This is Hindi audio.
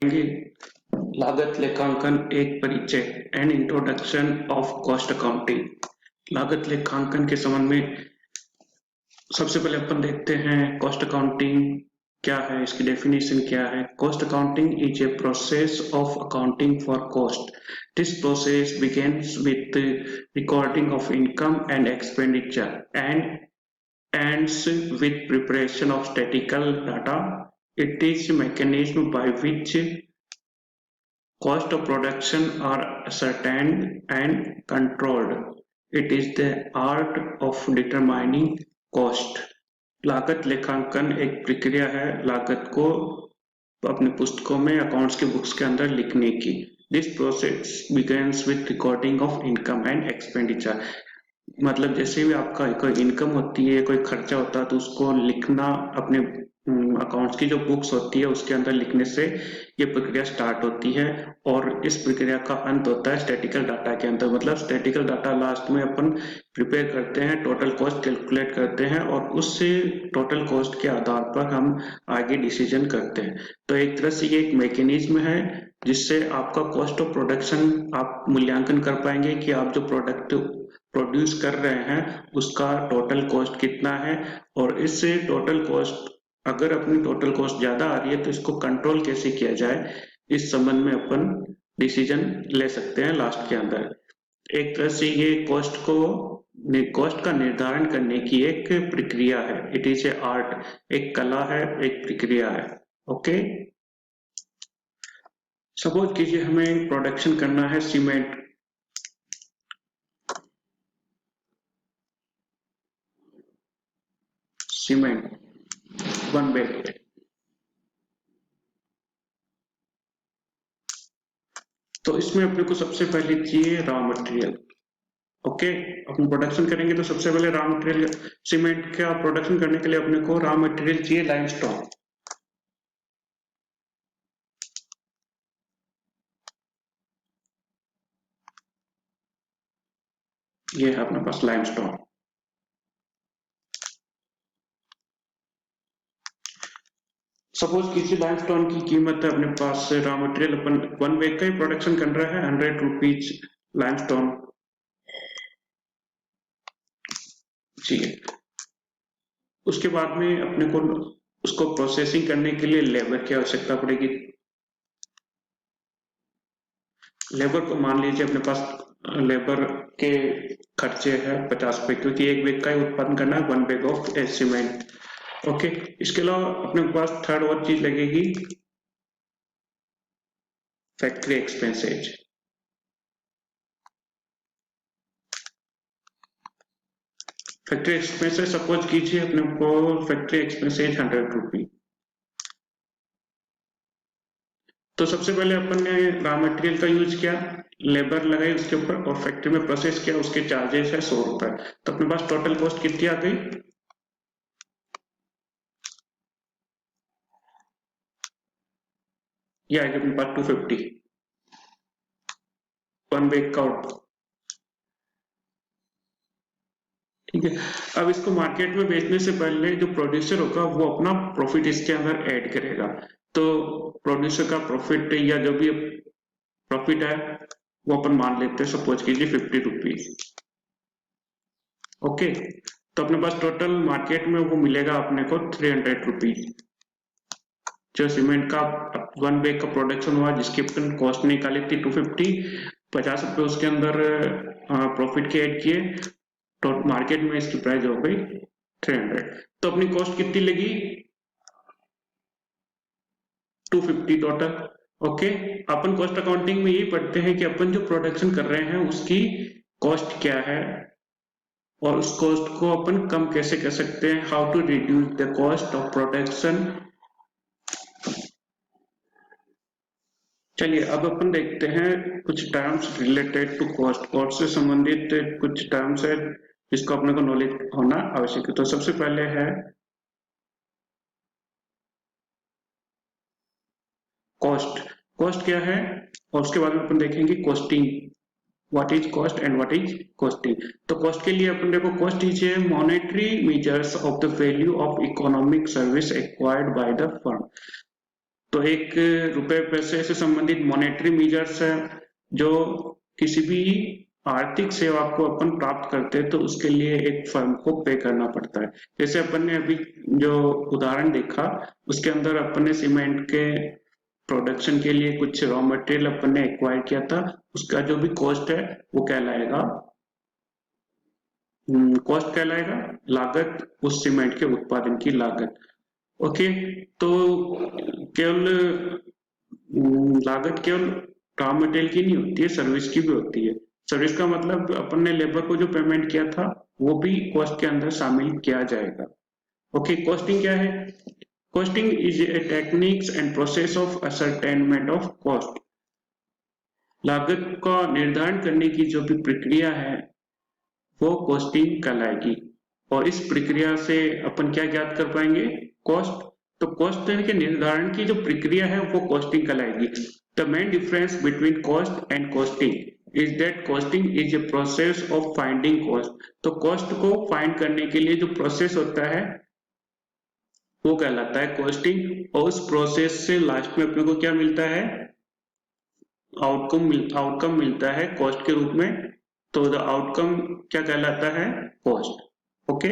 लागत लेखांकन एक परिचय and introduction of cost accounting. लागत लेखांकन के संबंध में सबसे पहले अपन देखते हैं कॉस्ट अकाउंटिंग क्या है, इसकी डेफिनेशन क्या है। Cost accounting is a process of accounting for cost. This process begins with recording of income and expenditure and ends with preparation of statistical data. It is a mechanism by which cost of production are ascertained and controlled. It is the art of determining cost. लागत लेखांकन एक प्रक्रिया है लागत को अपने पुस्तकों में अकाउंट्स के बुक्स के अंदर लिखने की। This process begins with recording of income and expenditure। मतलब जैसे भी आपका कोई इनकम होती है, कोई खर्चा होता है, तो उसको लिखना अपने अकाउंट्स की जो बुक्स होती है उसके अंदर लिखने से ये प्रक्रिया स्टार्ट होती है और इस प्रक्रिया का अंत होता है स्टैटिकल डाटा के अंदर। मतलब स्टैटिकल डाटा लास्ट में अपन प्रिपेयर करते हैं, टोटल कॉस्ट कैलकुलेट करते हैं और उससे टोटल कॉस्ट के आधार पर हम आगे डिसीजन करते हैं। तो एक तरह से ये एक मैकेनिज्म है जिससे आपका कॉस्ट ऑफ प्रोडक्शन आप मूल्यांकन कर पाएंगे कि आप जो प्रोडक्ट प्रोड्यूस कर रहे हैं उसका टोटल कॉस्ट कितना है, और इससे टोटल कॉस्ट अगर अपनी टोटल कॉस्ट ज्यादा आ रही है तो इसको कंट्रोल कैसे किया जाए, इस संबंध में अपन डिसीजन ले सकते हैं लास्ट के अंदर। एक तरह से ये कॉस्ट का निर्धारण करने की एक प्रक्रिया है। इट इज ए आर्ट, एक कला है, एक प्रक्रिया है। ओके, सपोज कीजिए हमें प्रोडक्शन करना है सीमेंट। Cement 1 bag. तो इसमें अपने को सबसे पहले चाहिए रॉ मटेरियल। ओके, अपन प्रोडक्शन करेंगे तो सबसे पहले रॉ मटेरियल, सीमेंट का प्रोडक्शन करने के लिए अपने को रॉ मटेरियल चाहिए लाइमस्टोन। ये है अपने पास लाइमस्टोन। सपोज किसी लाइमस्टोन की कीमत है अपने पास रॉ मटेरियल, अपन 1 बैग का ही प्रोडक्शन कर रहा है, 100 रुपीज लाइमस्टोन चाहिए। उसके बाद में अपने को उसको प्रोसेसिंग करने के लिए लेबर की आवश्यकता पड़ेगी। लेबर को मान लीजिए अपने पास लेबर के खर्चे है 50 रुपए, क्योंकि 1 बैग का ही उत्पादन करना है, 1 बैग ऑफ सीमेंट। ओके, इसके अलावा अपने पास थर्ड और चीज लगेगी factory expenses. Factory expenses suppose कीजिए अपने को फैक्ट्री एक्सपेंसेज 100 रुपी। तो सबसे पहले अपन ने रॉ मटेरियल का यूज किया, लेबर लगाई उसके ऊपर और फैक्ट्री में प्रोसेस किया, उसके चार्जेस है 100 रुपए। तो अपने पास टोटल कॉस्ट कितनी आ गई, ये आएगी अपने पास 250 1 बैग का। ठीक है, अब इसको मार्केट में बेचने से पहले जो प्रोड्यूसर होगा वो अपना प्रॉफिट इसके अंदर ऐड करेगा। तो प्रोड्यूसर का प्रॉफिट या जो भी प्रॉफिट है वो अपन मान लेते हैं, सपोज कीजिए 50 रुपीज। ओके, तो अपने पास टोटल मार्केट में वो मिलेगा अपने को 300 रुपीज। जो सीमेंट का 1 बैग का प्रोडक्शन हुआ जिसकी अपन कॉस्ट निकाली थी 250, 50 रुपए उसके अंदर प्रॉफिट के ऐड किए, तो मार्केट में इसकी प्राइस हो गई 300। तो अपनी कॉस्ट कितनी लगी, 250 टोटल। ओके, अपन कॉस्ट अकाउंटिंग में यही पढ़ते हैं कि अपन जो प्रोडक्शन कर रहे हैं उसकी कॉस्ट क्या है और उस कॉस्ट को अपन कम कैसे कर सकते हैं, how to reduce the cost of production. चलिए अब अपन देखते हैं कुछ terms related to cost. Cost से संबंधित कुछ टर्म्स है जिसको अपने को नॉलेज होना आवश्यक है। तो सबसे पहले है कॉस्ट। कॉस्ट क्या है और उसके बाद में अपन देखेंगे costing, what is cost and what is costing. तो कॉस्ट के लिए अपन देखो, cost is a monetary measures of the value of economic service acquired by the firm. तो 1 रुपए पैसे से संबंधित मॉनेटरी मेजर्स है जो किसी भी आर्थिक सेवा को अपन प्राप्त करते हैं तो उसके लिए एक फर्म को पे करना पड़ता है। जैसे अपन ने अभी जो उदाहरण देखा उसके अंदर अपन ने सीमेंट के प्रोडक्शन के लिए कुछ रॉ मटेरियल अपन ने एक्वायर किया था, उसका जो भी कॉस्ट है वो कहलाएगा लागत, उस सीमेंट के उत्पादन की लागत। ओके, तो केवल लागत केवल रॉ मटेरियल की नहीं होती है, सर्विस की भी होती है। सर्विस का मतलब अपन ने लेबर को जो पेमेंट किया था वो भी कॉस्ट के अंदर शामिल किया जाएगा। ओके, कॉस्टिंग क्या है? Costing is A techniques and process of ascertainment of cost. लागत का निर्धारण करने की जो भी प्रक्रिया है वो कॉस्टिंग कहलाएगी, और इस प्रक्रिया से अपन क्या ज्ञात कर पाएंगे? कॉस्ट। तो कॉस्ट के निर्धारण की जो प्रक्रिया है वो कॉस्टिंग कहलाएगी। The main difference between cost and costing is that costing is a process of finding cost. तो कॉस्ट को फाइंड करने के लिए जो प्रोसेस होता है वो कहलाता है कॉस्टिंग, और उस प्रोसेस से लास्ट में अपने को क्या मिलता है? आउटकम मिलता है कॉस्ट के रूप में। तो द आउटकम क्या कहलाता है? कॉस्ट। ओके।